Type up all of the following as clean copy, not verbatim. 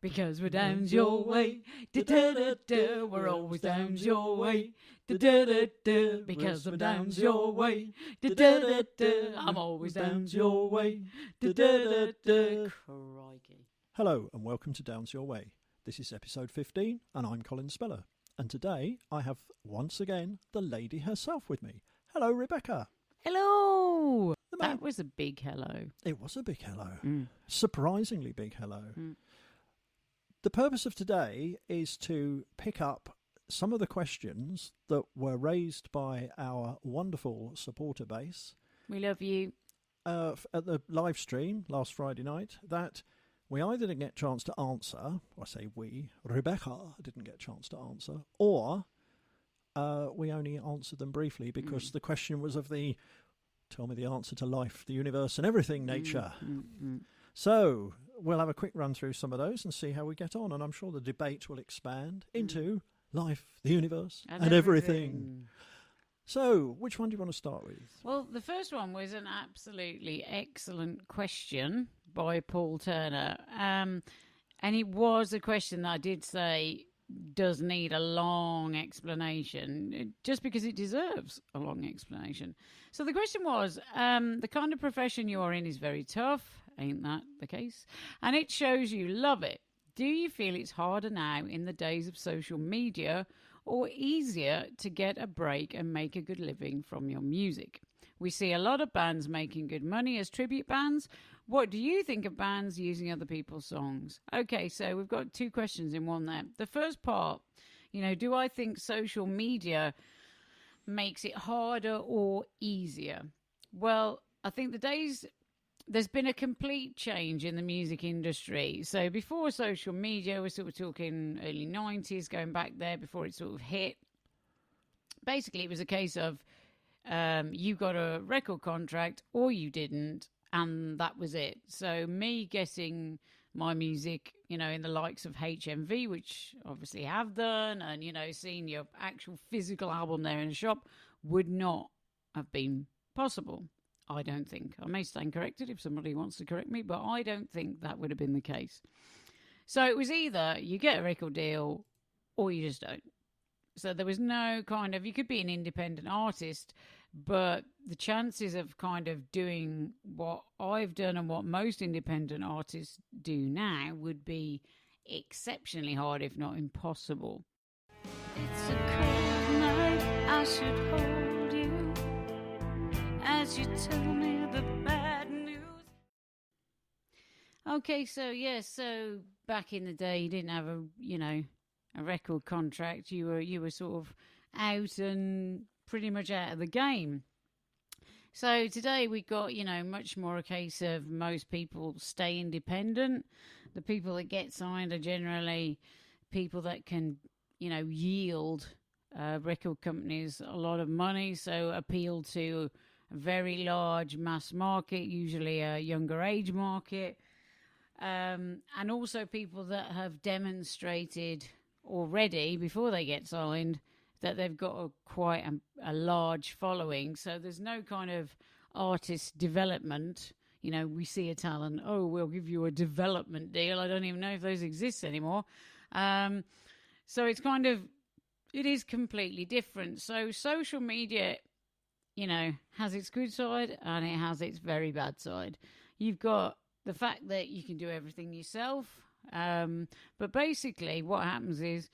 Because we're Downs your way. Da-da-da-da. We're always Downs your way. Da-da-da-da. Because I'm Downs your way. Da-da-da-da. I'm always Downs your way. Da-da-da-da. Crikey. Hello and welcome to Downs Your Way. This is episode 15 and I'm Colin Speller. And today I have once again the lady herself with me. Hello, Rebecca. Hello. That was a big hello. It was a big hello. Surprisingly big hello. The purpose of today is to pick up some of the questions that were raised by our wonderful supporter base. We love you. At the live stream last Friday night that we either didn't get a chance to answer, or I say we, Rebecca didn't get a chance to answer, or we only answered them briefly because the question was of the tell me the answer to life, the universe and everything nature. So we'll have a quick run through some of those and see how we get on, and I'm sure the debate will expand into life, the universe and everything. So, which one do you want to start with? Well, the first one was an absolutely excellent question by Paul Turner. And it was a question that I did say does need a long explanation, just because it deserves a long explanation. So the question was, the kind of profession you are in is very tough. Ain't that the case? And it shows you love it. Do you feel it's harder now in the days of social media or easier to get a break and make a good living from your music? We see a lot of bands making good money as tribute bands. What do you think of bands using other people's songs? Okay, so we've got two questions in one there. The first part, do I think social media makes it harder or easier? Well, I think there's been a complete change in the music industry. So before social media, we're sort of talking early 90s, going back there before it sort of hit. Basically, it was a case of you got a record contract or you didn't, and that was it. So me getting my music, in the likes of HMV, which obviously have done, and, seeing your actual physical album there in a shop would not have been possible. I don't think. I may stand corrected if somebody wants to correct me, but I don't think that would have been the case. So it was either you get a record deal or you just don't. So there was no kind of, you could be an independent artist, but the chances of kind of doing what I've done and what most independent artists do now would be exceptionally hard, if not impossible. It's a cold night, I should hold you as you tell me the bad news. Okay, so back in the day, you didn't have a record contract. You were sort of out and pretty much out of the game. So today we got, much more a case of most people stay independent. The people that get signed are generally people that can, yield record companies a lot of money, so appeal to a very large mass market, usually a younger age market, and also people that have demonstrated already before they get signed that they've got quite a large following. So there's no kind of artist development. We see a talent, we'll give you a development deal. I don't even know if those exist anymore. So it's kind of, it is completely different. So social media, has its good side and it has its very bad side. You've got the fact that you can do everything yourself. But basically what happens is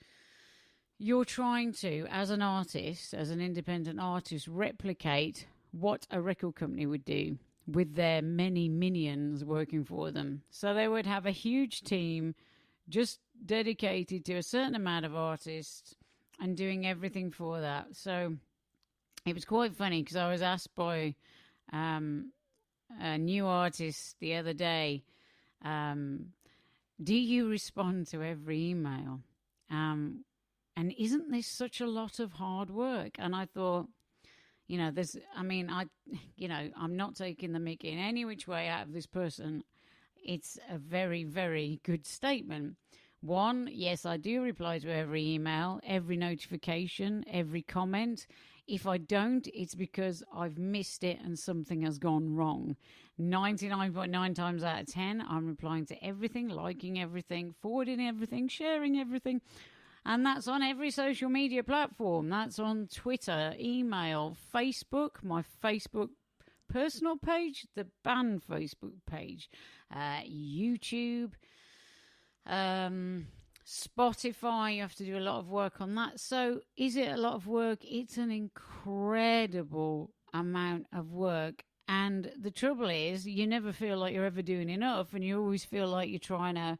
you're trying to, as an artist, as an independent artist, replicate what a record company would do with their many minions working for them. So they would have a huge team just dedicated to a certain amount of artists and doing everything for that. So it was quite funny because I was asked by a new artist the other day, do you respond to every email? And isn't this such a lot of hard work? And I thought, I'm not taking the mick in any which way out of this person. It's a very, very good statement. One, yes, I do reply to every email, every notification, every comment. If I don't, it's because I've missed it and something has gone wrong. 99.9 times out of 10, I'm replying to everything, liking everything, forwarding everything, sharing everything. And that's on every social media platform. That's on Twitter, email, Facebook, my Facebook personal page, the band Facebook page, YouTube, Spotify. You have to do a lot of work on that. So is it a lot of work? It's an incredible amount of work. And the trouble is, you never feel like you're ever doing enough, and you always feel like you're trying to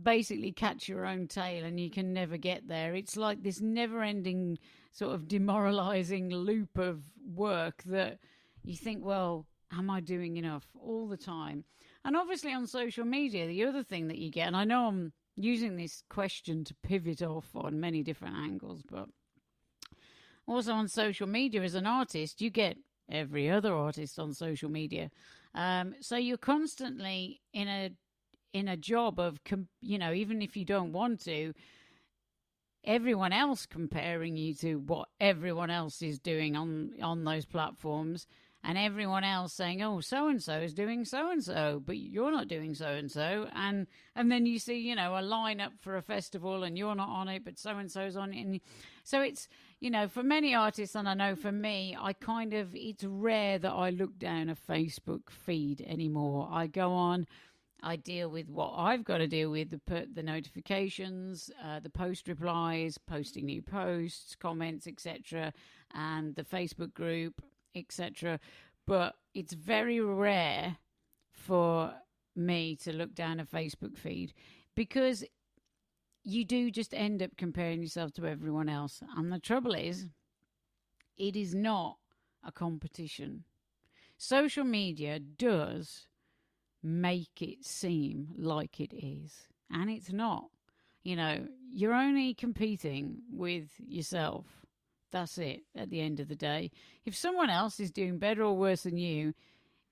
basically catch your own tail, and you can never get there. It's like this never-ending sort of demoralizing loop of work that you think, well, am I doing enough all the time? And obviously on social media, the other thing that you get, and I know I'm using this question to pivot off on many different angles, but also on social media as an artist, you get every other artist on social media. So you're constantly in a job of, even if you don't want to, everyone else comparing you to what everyone else is doing on those platforms, and everyone else saying, oh, so-and-so is doing so-and-so, but you're not doing so-and-so. And then you see, a lineup for a festival and you're not on it, but so-and-so's on it. And so it's, for many artists, and I know for me, it's rare that I look down a Facebook feed anymore. I go on, I deal with what I've got to deal with, the notifications, the post replies, posting new posts, comments, etc., and the Facebook group, etc. But it's very rare for me to look down a Facebook feed, because you do just end up comparing yourself to everyone else. And the trouble is, it is not a competition. Social media does make it seem like it is, and it's not. You're only competing with yourself. That's it at the end of the day. If someone else is doing better or worse than you,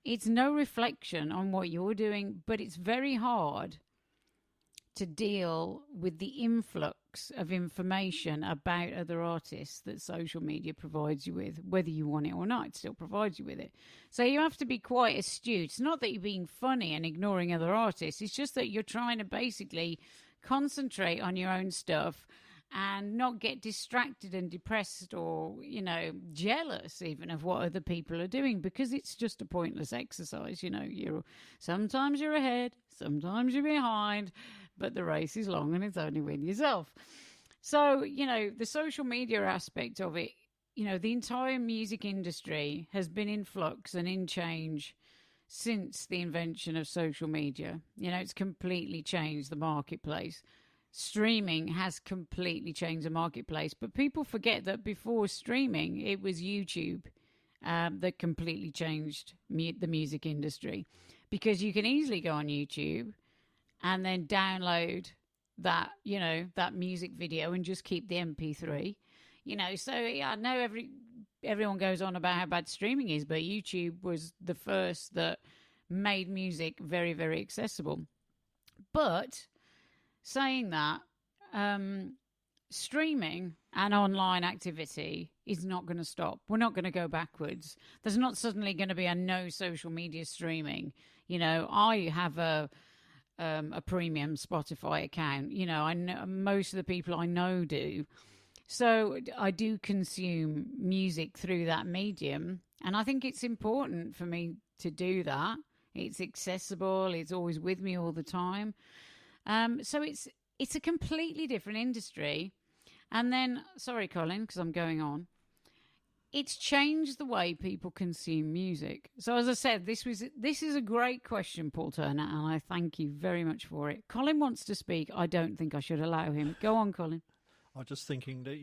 it's no reflection on what you're doing, but it's very hard to deal with the influx of information about other artists that social media provides you with. Whether you want it or not, it still provides you with it. So you have to be quite astute. It's not that you're being funny and ignoring other artists. It's just that you're trying to basically concentrate on your own stuff and not get distracted and depressed or, jealous even of what other people are doing, because it's just a pointless exercise. Sometimes you're ahead, sometimes you're behind, but the race is long and it's only win yourself. So, the social media aspect of it, the entire music industry has been in flux and in change since the invention of social media. It's completely changed the marketplace. Streaming has completely changed the marketplace, but people forget that before streaming, it was YouTube that completely changed the music industry, because you can easily go on YouTube and then download that, that music video and just keep the MP3, So I know everyone goes on about how bad streaming is, but YouTube was the first that made music very, very accessible. But saying that, streaming and online activity is not going to stop. We're not going to go backwards. There's not suddenly going to be a no social media streaming. I have a premium Spotify account. I know most of the people I know do. So I do consume music through that medium, and I think it's important for me to do that. It's accessible. It's always with me all the time. So it's a completely different industry. And then, sorry, Colin, because I'm going on. It's changed the way people consume music. So as I said, this is a great question, Paul Turner, and I thank you very much for it. Colin wants to speak. I don't think I should allow him. Go on, Colin. I'm just thinking that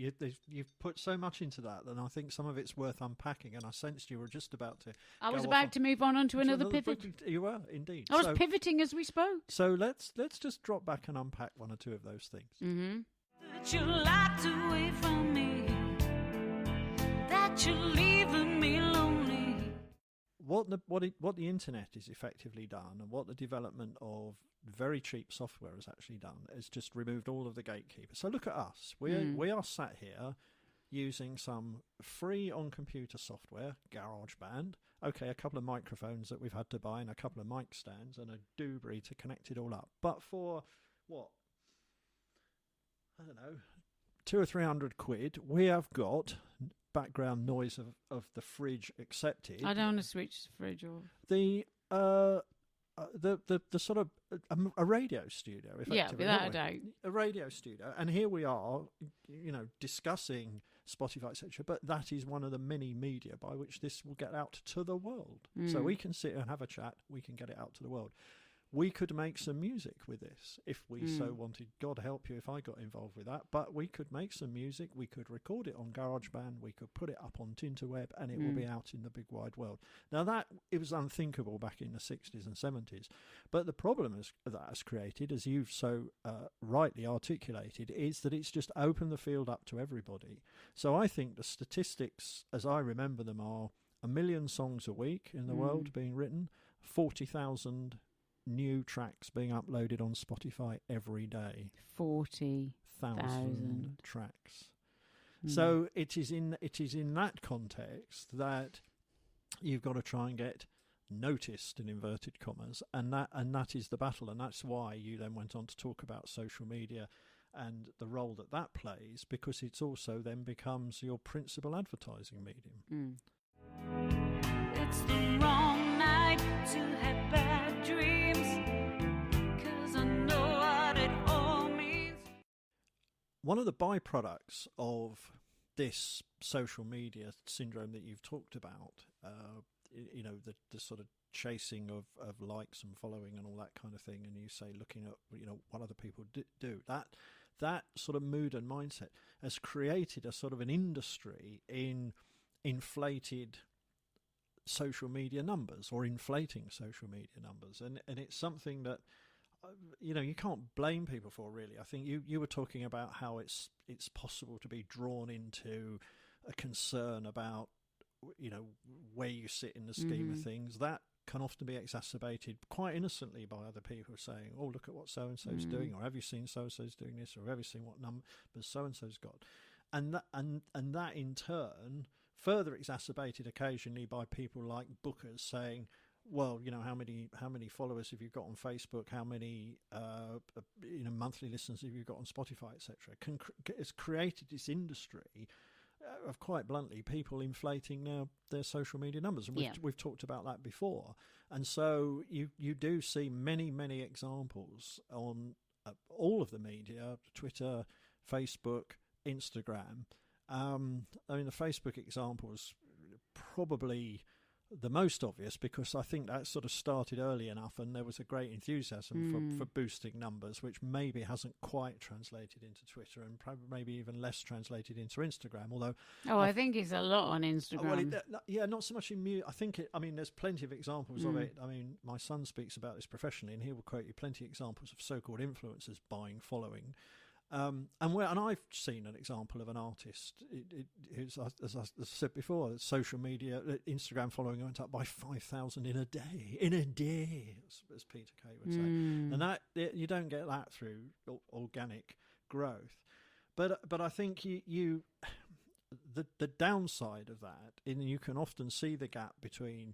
you've put so much into that, and I think some of it's worth unpacking, and I sensed you were just about to... I was about to move on to another pivot. You were, indeed. I was pivoting as we spoke. So let's just drop back and unpack one or two of those things. Mm-hmm. That you locked away from me, that you're leaving me lonely. What the internet is effectively done, and what the development of very cheap software has actually done, is just removed all of the gatekeepers. So look at us. We are sat here, using some free on-computer software, GarageBand. Okay, a couple of microphones that we've had to buy and a couple of mic stands and a doobry to connect it all up. But for, what, I don't know, 200 or 300 quid, we have got background noise of the fridge accepted. I don't want to switch the fridge off. The sort of a radio studio, effectively. Yeah, without a doubt. A radio studio. And here we are, discussing Spotify, etc. But that is one of the many media by which this will get out to the world. So we can sit and have a chat. We can get it out to the world. We could make some music with this if we so wanted. God help you if I got involved with that. But we could make some music. We could record it on GarageBand. We could put it up on Tinterweb, and it will be out in the big wide world. Now, it was unthinkable back in the 60s and 70s. But the problem that has created, as you've so rightly articulated, is that it's just opened the field up to everybody. So I think the statistics, as I remember them, are 1 million songs a week in the world being written, 40,000 new tracks being uploaded on Spotify every day. 40,000 tracks. So it is in that context that you've got to try and get noticed, in inverted commas, and that is the battle, and that's why you then went on to talk about social media and the role that plays, because it's also then becomes your principal advertising medium. It's the wrong night to have bad dreams, 'cause I know what it all means. One of the byproducts of this social media syndrome that you've talked about, the sort of chasing of likes and following and all that kind of thing, and you say looking at what other people do, that sort of mood and mindset has created a sort of an industry in inflated social media numbers, or inflating social media numbers, and it's something that you can't blame people for, really. I think you were talking about how it's possible to be drawn into a concern about where you sit in the scheme of things. That can often be exacerbated quite innocently by other people saying, oh, look at what so and so's doing, or have you seen so and so's doing this, or have you seen what numbers so and so's got, and that in turn further exacerbated occasionally by people like bookers saying, well, how many followers have you got on Facebook, how many monthly listeners have you got on Spotify, etc. It's created this industry of, quite bluntly, people inflating now their social media numbers, and we've talked about that before. And so you do see many examples on all of the media, Twitter, Facebook, Instagram. The Facebook example is probably the most obvious, because I think that sort of started early enough, and there was a great enthusiasm for boosting numbers, which maybe hasn't quite translated into Twitter, and probably maybe even less translated into Instagram. Although, I think it's a lot on Instagram. Not so much in I think there's plenty of examples of it. I mean, my son speaks about this professionally, and he will quote you plenty of examples of so-called influencers buying following. And I've seen an example of an artist who's, as I said before, social media, Instagram following went up by 5,000 in a day, as Peter Kay would say. And that you don't get that through organic growth. But I think the downside of that, and you can often see the gap between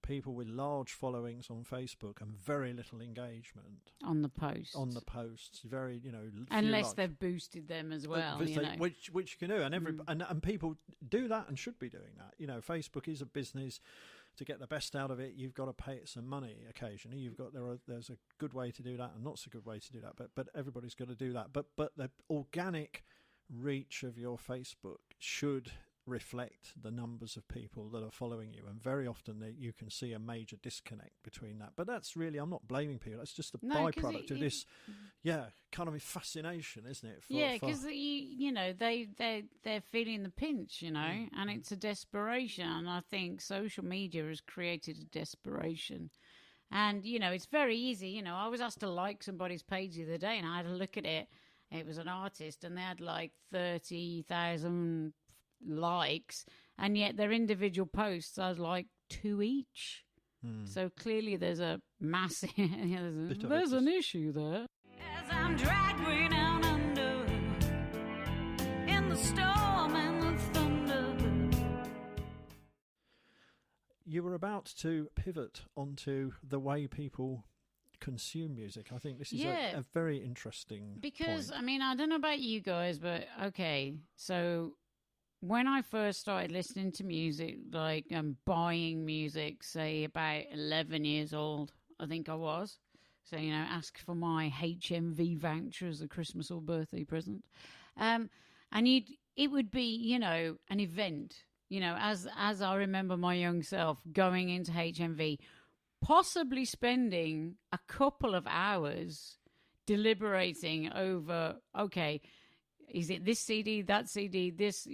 people with large followings on Facebook and very little engagement on the posts. Very, unless they've boosted them as well, which you can do, and people do that and should be doing that. Facebook is a business. To get the best out of it, you've got to pay it some money occasionally. There's a good way to do that and not so good way to do that, but everybody's got to do that. But the organic reach of your Facebook should reflect the numbers of people that are following you, and very often you can see a major disconnect between that. But that's really, I'm not blaming people, that's just the byproduct of this kind of fascination, isn't it? Because they're feeling the pinch, and it's a desperation, and I think social media has created a desperation. And it's very easy. I was asked to like somebody's page the other day, and I had a look at it. It was an artist, and they had like 30,000 likes, and yet their individual posts are like 2 each. So clearly there's a massive there's an issue there. As I'm dragged way down under in the storm and the were about to pivot onto the way people consume music. I think this is Yeah. a very interesting Because, point. I mean, I don't know about you guys, but okay, so when I first started listening to music, like buying music, say about 11 years old, I think I was. So, ask for my HMV voucher as a Christmas or birthday present. And it would be, an event, as I remember my young self going into HMV, possibly spending a couple of hours deliberating over, okay, is it this CD, that CD, this,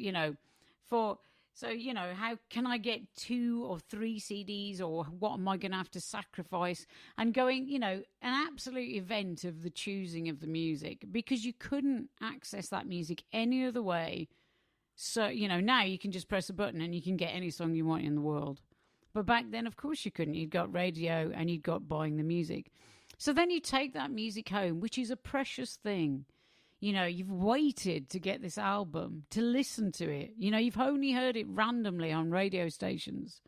how can I get 2 or 3 CDs, or what am I going to have to sacrifice? And going, an absolute event of the choosing of the music, because you couldn't access that music any other way. So, now you can just press a button and you can get any song you want in the world. But back then, of course, you couldn't. You'd got radio and you'd got buying the music. So then you take that music home, which is a precious thing. You've waited to get this album, to listen to it. You've only heard it randomly on radio stations.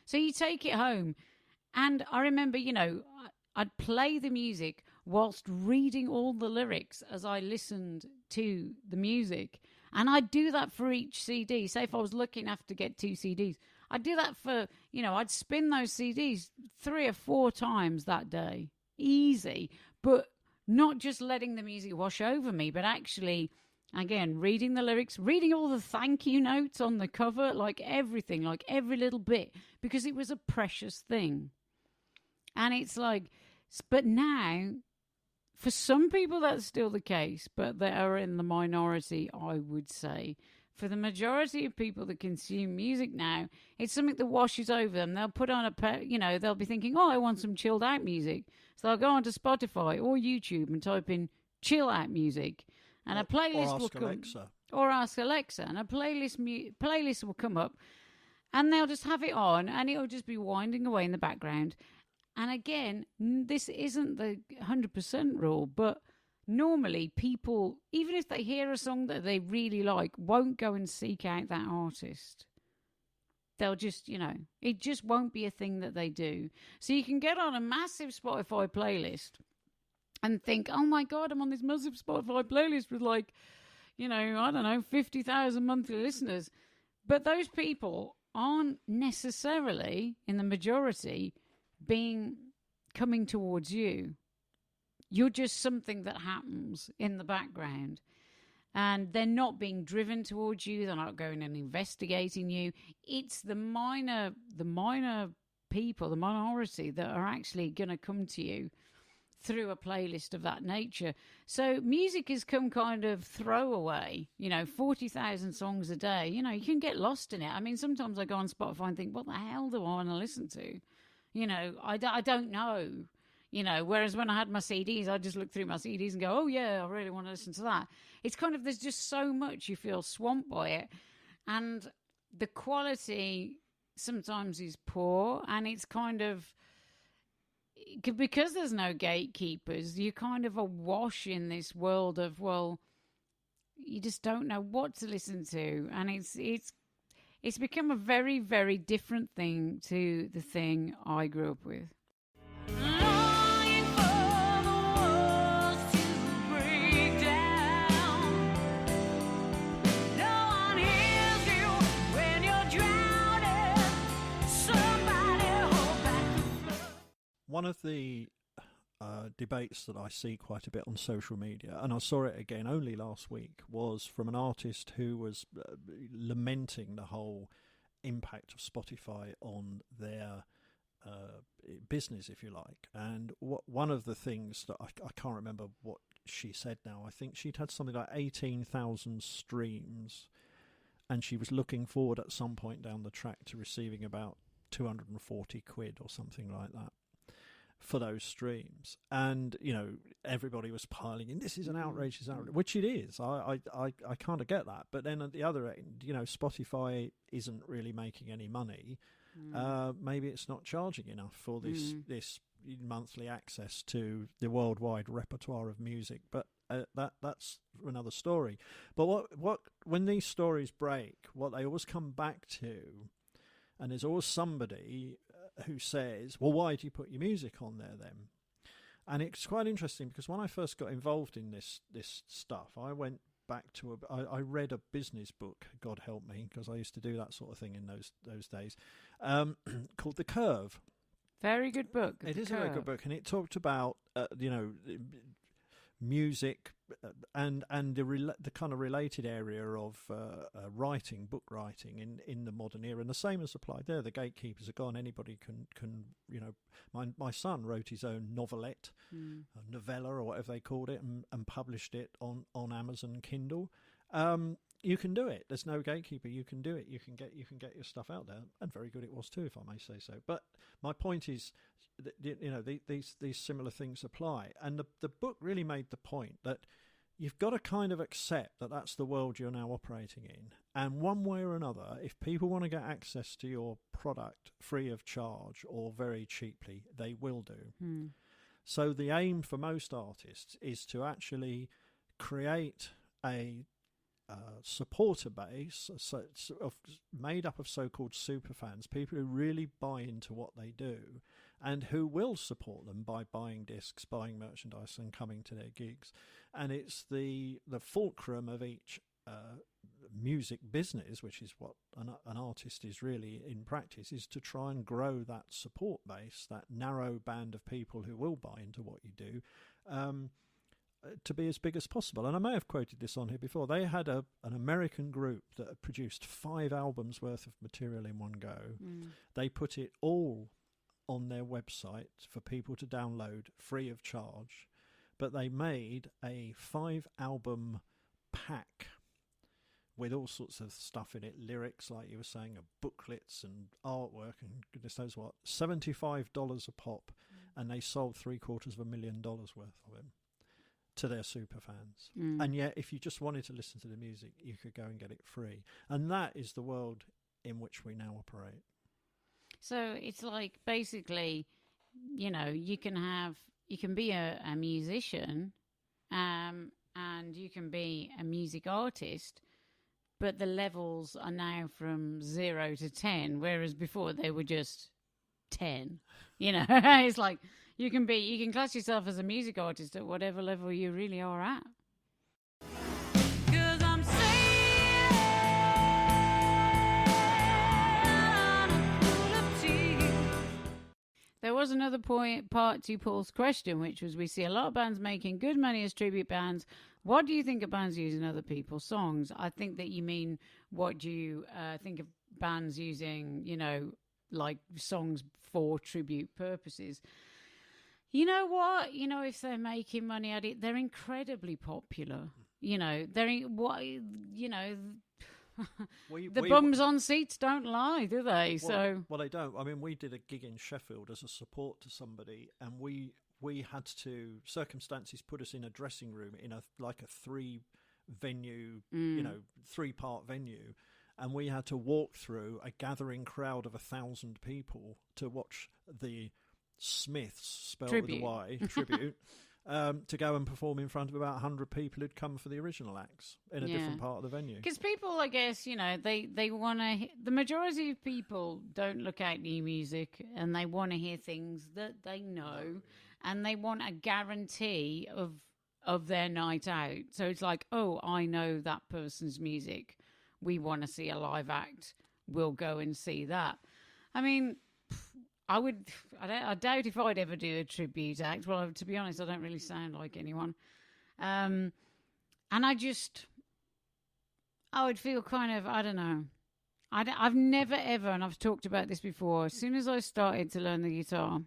So you take it home. And I remember, I'd play the music whilst reading all the lyrics as I listened to the music. And I'd do that for each CD. Say if I was lucky enough to get 2 CDs, I'd do that for, I'd spin those CDs 3 or 4 times that day. Easy. But not just letting the music wash over me, but actually, again, reading the lyrics, reading all the thank you notes on the cover, like everything, like every little bit, because it was a precious thing. And it's like, but now, for some people, that's still the case, but they are in the minority, I would say. For the majority of people that consume music now, it's something that washes over them. They'll put on they'll be thinking, I want some chilled out music. So they'll go onto Spotify or YouTube and type in chill out music. And a playlist will come. Alexa. Or ask Alexa. And a playlist will come up. And they'll just have it on. And it'll just be winding away in the background. And again, this isn't the 100% rule, but normally people, even if they hear a song that they really like, won't go and seek out that artist. They'll just, it just won't be a thing that they do. So you can get on a massive Spotify playlist and think, oh my God, I'm on this massive Spotify playlist with 50,000 monthly listeners. But those people aren't necessarily, in the majority, coming towards you. You're just something that happens in the background. And they're not being driven towards you. They're not going and investigating you. It's the minor people, the minority, that are actually going to come to you through a playlist of that nature. So music has come kind of throwaway, 40,000 songs a day. You can get lost in it. I mean, sometimes I go on Spotify and think, what the hell do I want to listen to? I don't know. Whereas when I had my CDs, I just look through my CDs and go, oh, yeah, I really want to listen to that. It's kind of, there's just so much, you feel swamped by it. And the quality sometimes is poor. And it's kind of, because there's no gatekeepers, you're kind of awash in this world of, well, you just don't know what to listen to. And it's become a very, very different thing to the thing I grew up with. Longing for the walls to break down. No one hears you when you're drowning. Somebody hold back the flood. One of the debates that I see quite a bit on social media, and I saw it again only last week, was from an artist who was lamenting the whole impact of Spotify on their business, if you like. And one of the things that I can't remember what she said now, I think she'd had something like 18,000 streams, and she was looking forward at some point down the track to receiving about 240 quid or something like that for those streams. And everybody was piling in, this is an outrage, which it is. I kind of get that. But then at the other end, Spotify isn't really making any money. Maybe it's not charging enough for this monthly access to the worldwide repertoire of music, but that's another story. But what when these stories break, what they always come back to, and there's always somebody who says, well, why do you put your music on there then? And it's quite interesting because when I first got involved in this stuff, I went back to I read a business book, God help me, because I used to do that sort of thing in those days, called The Curve. Very good book. It is a very good book, and it talked about music and the kind of related area of writing, book writing in the modern era, and the same is applied there. The gatekeepers are gone. Anybody can my son wrote his own novelette, novella or whatever they called it, and published it on Amazon Kindle. You can do it. There's no gatekeeper. You can do it. You can get your stuff out there, and very good it was too, if I may say so. But my point is, these similar things apply, and the book really made the point that you've got to kind of accept that that's the world you're now operating in, and one way or another, if people want to get access to your product free of charge or very cheaply, they will do. So the aim for most artists is to actually create a supporter base made up of so-called superfans, people who really buy into what they do and who will support them by buying discs, buying merchandise and coming to their gigs. And it's the fulcrum of each music business, which is what an artist is really in practice, is to try and grow that support base, that narrow band of people who will buy into what you do, to be as big as possible. And I may have quoted this on here before. They had an American group that had produced 5 albums worth of material in one go. They put it all on their website for people to download free of charge, but they made a 5-album pack with all sorts of stuff in it, lyrics, like you were saying, booklets and artwork and goodness knows what, $75 a pop, and they sold $750,000 worth of them to their super fans. And yet, if you just wanted to listen to the music, you could go and get it free. And that is the world in which we now operate. So it's like, basically, you can be a musician, and you can be a music artist, but the levels are now from 0 to 10, whereas before they were just 10. It's like you can class yourself as a music artist at whatever level you really are at. 'Cause I'm full of tears. There was another part to Paul's question, which was, we see a lot of bands making good money as tribute bands. What do you think of bands using other people's songs? I think that you mean, what do you think of bands using, like songs for tribute purposes? You know what? If they're making money at it, they're incredibly popular. The bums on seats don't lie, do they? Well, they don't. I mean, we did a gig in Sheffield as a support to somebody, and we had to, circumstances put us in a dressing room in a 3-venue, 3-part venue, and we had to walk through a gathering crowd of 1,000 people to watch the Smiths, spelled with a Y, tribute, to go and perform in front of about 100 people who'd come for the original acts in a different part of the venue. Because people, I guess, they want to. The majority of people don't look at new music, and they want to hear things that they know, and they want a guarantee of their night out. So it's like, oh, I know that person's music. We want to see a live act. We'll go and see that. I mean, I doubt if I'd ever do a tribute act. Well, to be honest, I don't really sound like anyone. And I would feel kind of, I don't know. I've never ever, and I've talked about this before, as soon as I started to learn the guitar,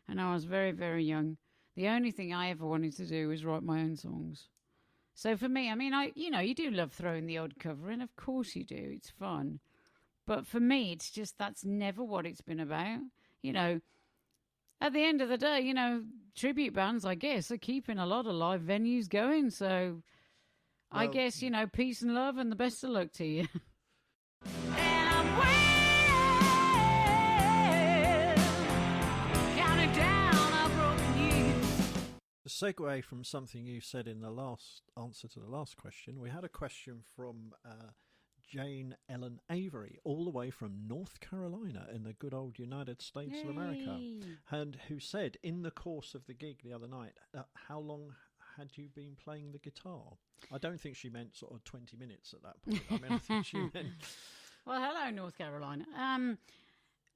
and I was very, very young, the only thing I ever wanted to do was write my own songs. So for me, I mean, you do love throwing the odd cover in. Of course you do. It's fun. But for me, it's just, that's never what it's been about. At the end of the day, tribute bands, I guess, are keeping a lot of live venues going. So I guess, peace and love and the best of luck to you. And I'm counting down our broken years. To segue from something you said in the last answer to the last question, we had a question from Jane Ellen Avery, all the way from North Carolina in the good old United States of America, and who said in the course of the gig the other night, how long had you been playing the guitar? I don't think she meant sort of 20 minutes at that point. I mean, I think she meant... Well, hello, North Carolina.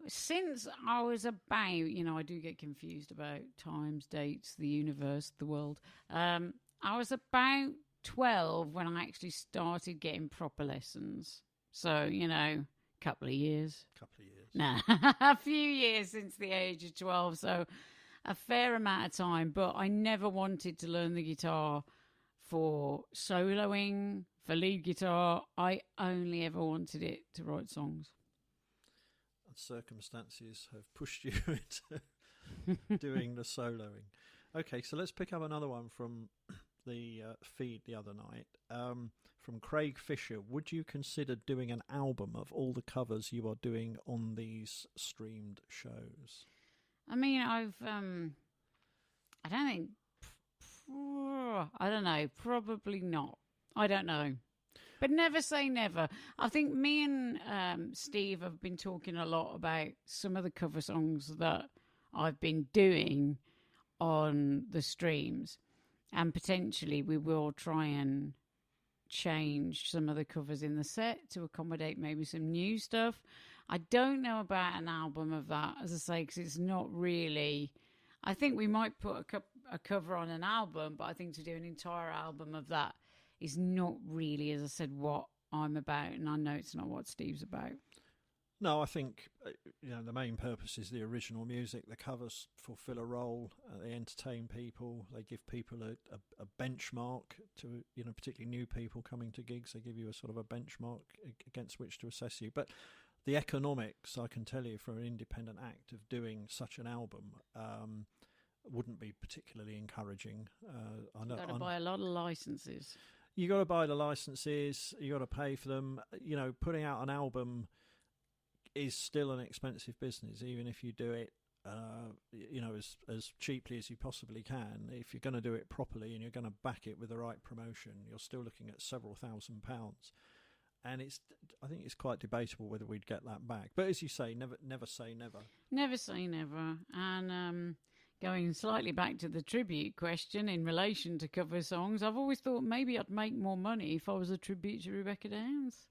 Since I was about, I do get confused about times, dates, the universe, the world. I was about 12 when I actually started getting proper lessons. So, couple of years. Nah, a few years since the age of 12. So a fair amount of time. But I never wanted to learn the guitar for soloing, for lead guitar. I only ever wanted it to write songs. And circumstances have pushed you into doing the soloing. Okay, so let's pick up another one from the feed the other night. From Craig Fisher, would you consider doing an album of all the covers you are doing on these streamed shows? I mean, I don't know, probably not. I don't know. But never say never. I think me and Steve have been talking a lot about some of the cover songs that I've been doing on the streams. And potentially we will try and change some of the covers in the set to accommodate maybe some new stuff. I don't know about an album of that, as I say, because it's not really... I think we might put a cover on an album, but I think to do an entire album of that is not really, as I said, what I'm about, and I know it's not what Steve's about. No, I think the main purpose is the original music. The covers fulfill a role. They entertain people. They give people a benchmark to, particularly new people coming to gigs. They give you a sort of a benchmark against which to assess you. But the economics, I can tell you, for an independent act of doing such an album wouldn't be particularly encouraging. You've got to buy a lot of licenses. You got to buy the licenses. You got to pay for them. Putting out an album is still an expensive business, even if you do it, as cheaply as you possibly can. If you're going to do it properly and you're going to back it with the right promotion, you're still looking at several £1,000s. And I think it's quite debatable whether we'd get that back. But as you say, never say never. Never say never. And going slightly back to the tribute question in relation to cover songs, I've always thought maybe I'd make more money if I was a tribute to Rebecca Downs.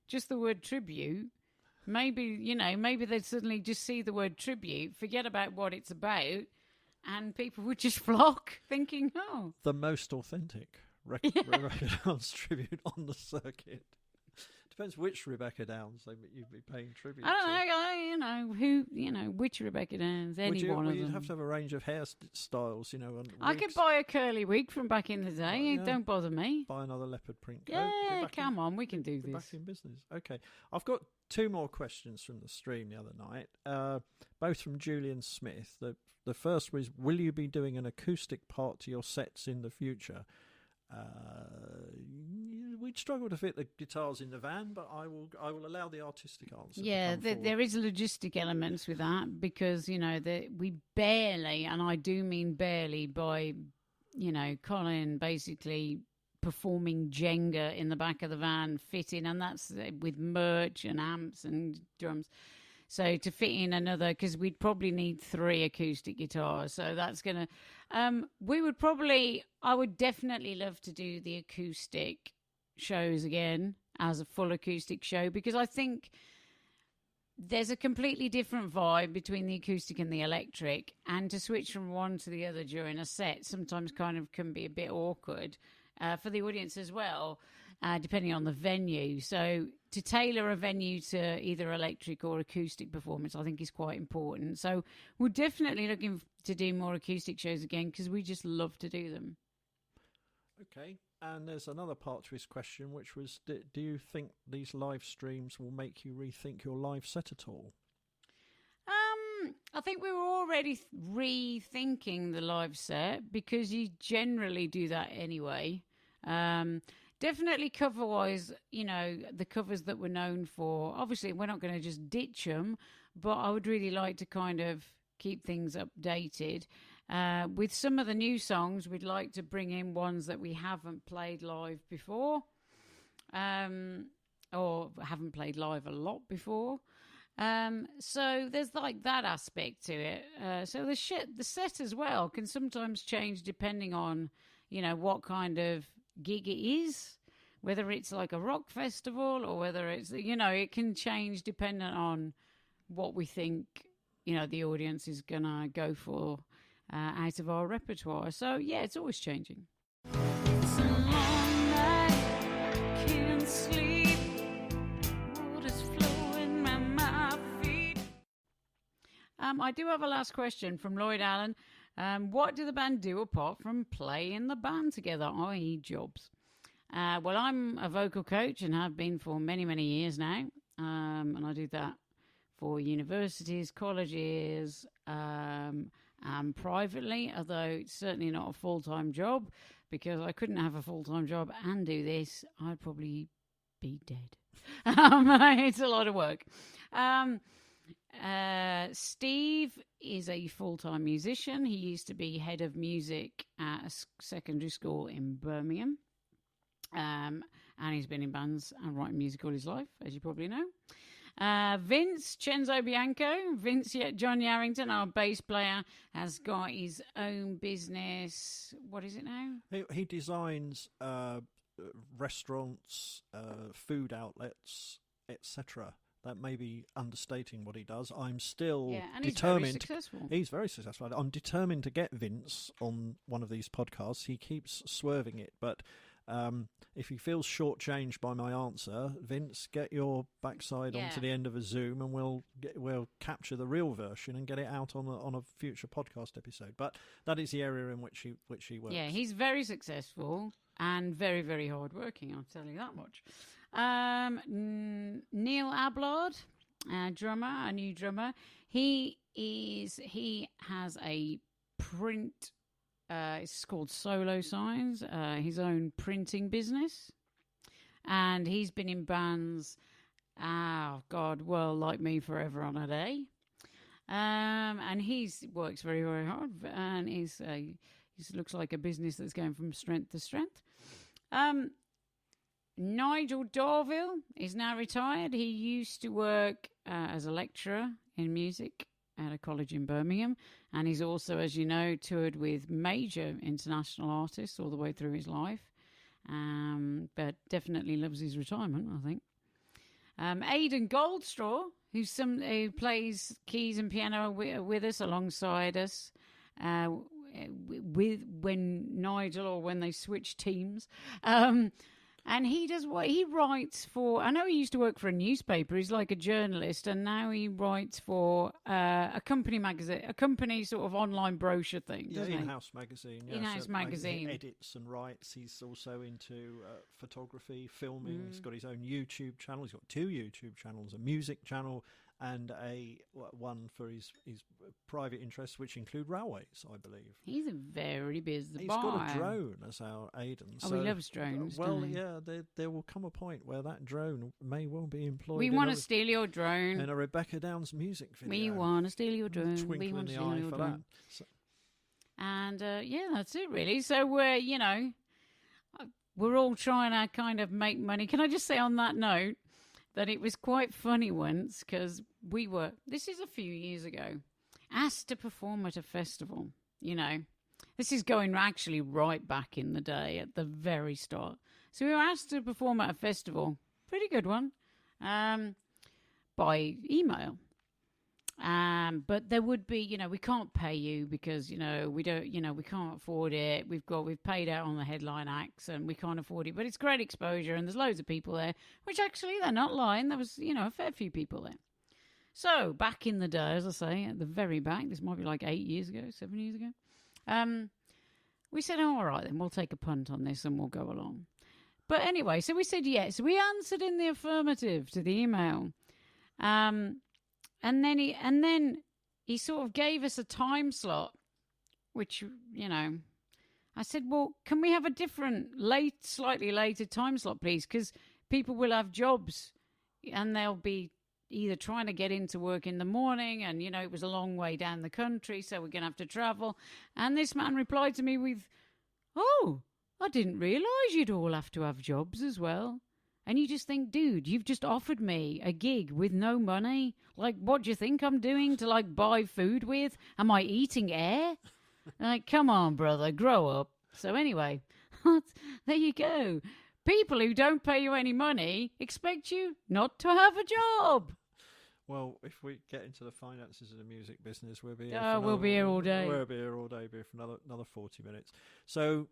Just the word tribute. Maybe, maybe they'd suddenly just see the word tribute, forget about what it's about, and people would just flock thinking, oh. The most authentic Rebecca Downs tribute on the circuit. Depends which Rebecca Downs you'd be paying tribute to. I don't know, which Rebecca Downs, any one of them. You'd have to have a range of hairstyles, I could buy a curly wig from back in the day. Don't bother me. Buy another leopard print coat. Yeah, come on, we can do this. Back in business. Okay. I've got two more questions from the stream the other night, both from Julian Smith. The first was, will you be doing an acoustic part to your sets in the future? We'd struggle to fit the guitars in the van, but I will allow the artistic answer. Yeah, there is logistic elements with that because we barely, and I do mean barely, by Colin basically performing Jenga in the back of the van, fitting, and that's with merch and amps and drums. So to fit in another, because we'd probably need 3 acoustic guitars. So that's going to... I would definitely love to do the acoustic shows again as a full acoustic show, because I think there's a completely different vibe between the acoustic and the electric, and to switch from one to the other during a set sometimes kind of can be a bit awkward for the audience as well. Depending on the venue. So to tailor a venue to either electric or acoustic performance, I think is quite important. So we're definitely looking to do more acoustic shows again because we just love to do them. Okay. And there's another part to his question, which was, do you think these live streams will make you rethink your live set at all? I think we were already rethinking the live set because you generally do that anyway. Definitely cover-wise, the covers that we're known for, obviously we're not going to just ditch them, but I would really like to kind of keep things updated. With some of the new songs, we'd like to bring in ones that we haven't played live before. or haven't played live a lot before. So there's like that aspect to it. So the set as well can sometimes change depending on, what kind of gig it is, whether it's like a rock festival or whether it's, it can change depending on what we think, the audience is going to go for out of our repertoire. So, yeah, it's always changing. It's a long night, can't sleep. Water's flowing round my feet. I do have a last question from Lloyd Allen. What do the band do apart from play in the band together, i.e. jobs? Well, I'm a vocal coach and have been for many, many years now. And I do that for universities, colleges, and privately, although it's certainly not a full-time job, because I couldn't have a full-time job and do this. I'd probably be dead. It's a lot of work. Steve is a full-time musician. He used to be head of music at a secondary school in Birmingham. And he's been in bands and writing music all his life, as you probably know. Vince Cenzo Bianco, John Yarrington, our bass player, has got his own business. What is it now? He designs restaurants, food outlets, etc. That may be understating what he does. I'm still determined. He's very successful. I'm determined to get Vince on one of these podcasts. He keeps swerving it, but if he feels shortchanged by my answer, Vince, get your backside onto the end of a Zoom, and we'll capture the real version and get it out on a future podcast episode. But that is the area in which he works. Yeah, he's very successful and very, very hardworking. I'll tell you that much. Neil Ablard, a new drummer. He has a print. It's called Solo Signs, his own printing business. And he's been in bands, like me, forever on a day. And he works very, very hard. And he looks like a business that's going from strength to strength. Nigel Darville is now retired. He used to work as a lecturer in music at a college in Birmingham, and he's also, as you know, toured with major international artists all the way through his life, but definitely loves his retirement, I think. Aidan Goldstraw, who plays keys and piano with us, alongside us, when they switch teams. And he does what he writes for. I know he used to work for a newspaper. He's like a journalist, and now he writes for a company magazine, a company sort of online brochure thing. Yeah, in-house magazine. Yeah, in-house magazine. He edits and writes. He's also into photography, filming. He's got his own YouTube channel. He's got 2 YouTube channels: a music channel and one for his private interests, which include railways, I believe. He's a very busy boy. He's got a drone, as our Aidan. Oh, he loves drones. Well, yeah, there will come a point where that drone may well be employed. We want to steal your drone. In a Rebecca Downs music video. We want to steal your drone. Twinkle we want in to the steal eye your for drone. that. So. And that's it, really. So we're all trying to kind of make money. Can I just say on that note that it was quite funny once, because this is a few years ago, asked to perform at a festival. This is going actually right back in the day, at the very start. So we were asked to perform at a festival, pretty good one, by email. But there would be, we can't pay you because, we don't, we can't afford it. We've paid out on the headline acts and we can't afford it, but it's great exposure and there's loads of people there, which actually they're not lying. There was, a fair few people there. So back in the day, as I say, at the very back, this might be like 7 years ago, we said, all right, then we'll take a punt on this and we'll go along. But anyway, so we said yes. We answered in the affirmative to the email. And then he sort of gave us a time slot, which, I said, well, can we have a different slightly later time slot, please? Because people will have jobs and they'll be either trying to get into work in the morning and, it was a long way down the country, so we're going to have to travel. And this man replied to me with, oh, I didn't realise you'd all have to have jobs as well. And you just think, dude, you've just offered me a gig with no money. Like, what do you think I'm doing to, like, buy food with? Am I eating air? Like, come on, brother, grow up. So anyway, there you go. People who don't pay you any money expect you not to have a job. Well, if we get into the finances of the music business, we'll be here. We'll be here all day. We'll be here all day, for another 40 minutes. So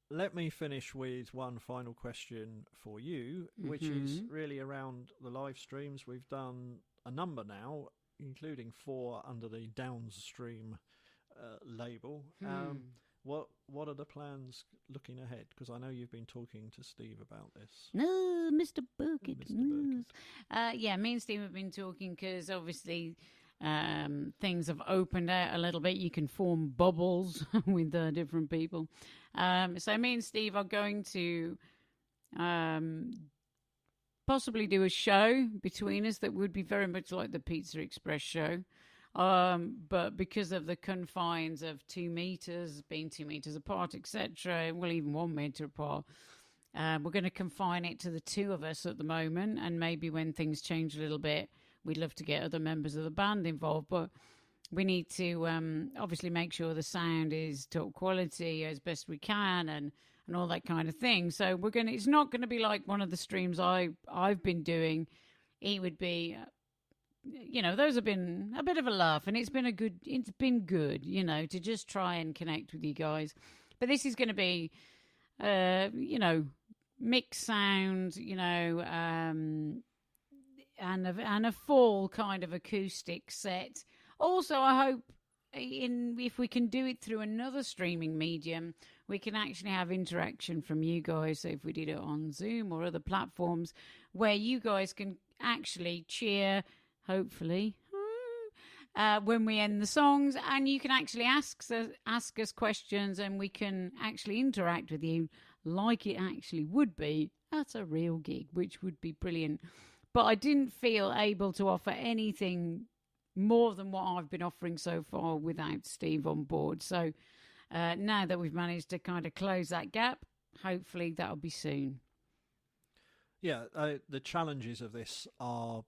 let me finish with one final question for you, which is really around the live streams. We've done a number now, including 4 under the Downstream label. What are the plans looking ahead? Because I know you've been talking to Steve about this. No, Mr. Bucket. Mr. Bucket. Yeah, me and Steve have been talking because obviously things have opened out a little bit. You can form bubbles with different people. So me and Steve are going to possibly do a show between us that would be very much like the Pizza Express show. But because of the confines of 2 meters, being 2 meters apart, etc., well, even 1 meter apart, we're going to confine it to the 2 of us at the moment. And maybe when things change a little bit, we'd love to get other members of the band involved. But we need to obviously make sure the sound is top quality as best we can and all that kind of thing. So it's not going to be like one of the streams I've been doing. It would be... those have been a bit of a laugh, and it's been good, to just try and connect with you guys. But this is going to be, mixed sound, and a full kind of acoustic set. Also, I hope if we can do it through another streaming medium, we can actually have interaction from you guys. So if we did it on Zoom or other platforms where you guys can actually cheer, hopefully, when we end the songs, and you can actually ask us questions, and we can actually interact with you like it actually would be at a real gig, which would be brilliant. But I didn't feel able to offer anything more than what I've been offering so far without Steve on board. So now that we've managed to kind of close that gap, hopefully that'll be soon. Yeah, the challenges of this are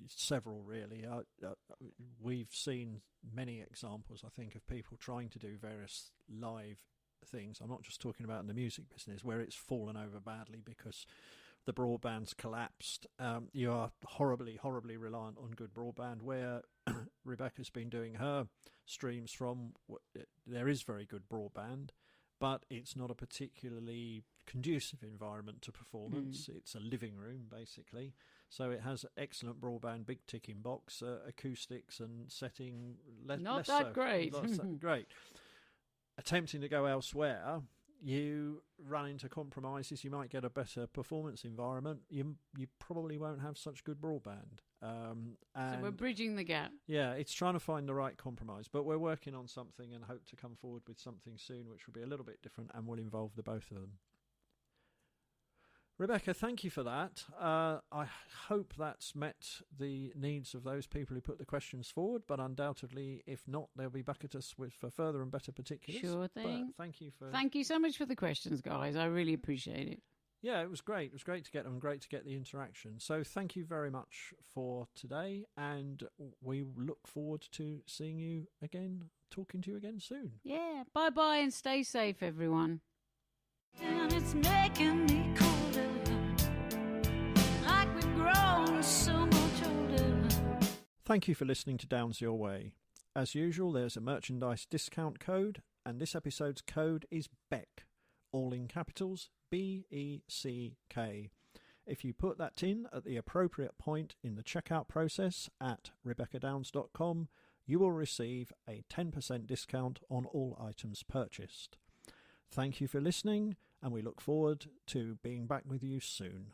several, really. We've seen many examples, I think, of people trying to do various live things. I'm not just talking about in the music business, where it's fallen over badly because the broadband's collapsed. You are horribly reliant on good broadband, where Rebecca's been doing her streams from. There is very good broadband, but it's not a particularly conducive environment to performance. It's a living room, basically. So it has excellent broadband, big ticking box, acoustics and setting. Not that great. Great. Attempting to go elsewhere, you run into compromises. You might get a better performance environment. You probably won't have such good broadband. So we're bridging the gap. Yeah, it's trying to find the right compromise. But we're working on something and hope to come forward with something soon, which will be a little bit different and will involve the both of them. Rebecca, thank you for that. I hope that's met the needs of those people who put the questions forward, but undoubtedly, if not, they'll be back at us for further and better particulars. Sure thing. But thank you so much for the questions, guys. I really appreciate it. Yeah, it was great. It was great to get them, great to get the interaction. So thank you very much for today, and we look forward to seeing you again, talking to you again soon. Yeah, bye-bye and stay safe, everyone. And it's making me colder, like we've grown so much older. Thank you for listening to Downs Your Way. As usual, there's a merchandise discount code, and this episode's code is BECK, all in capitals, BECK. If you put that in at the appropriate point in the checkout process at RebeccaDowns.com, you will receive a 10% discount on all items purchased. Thank you for listening, and we look forward to being back with you soon.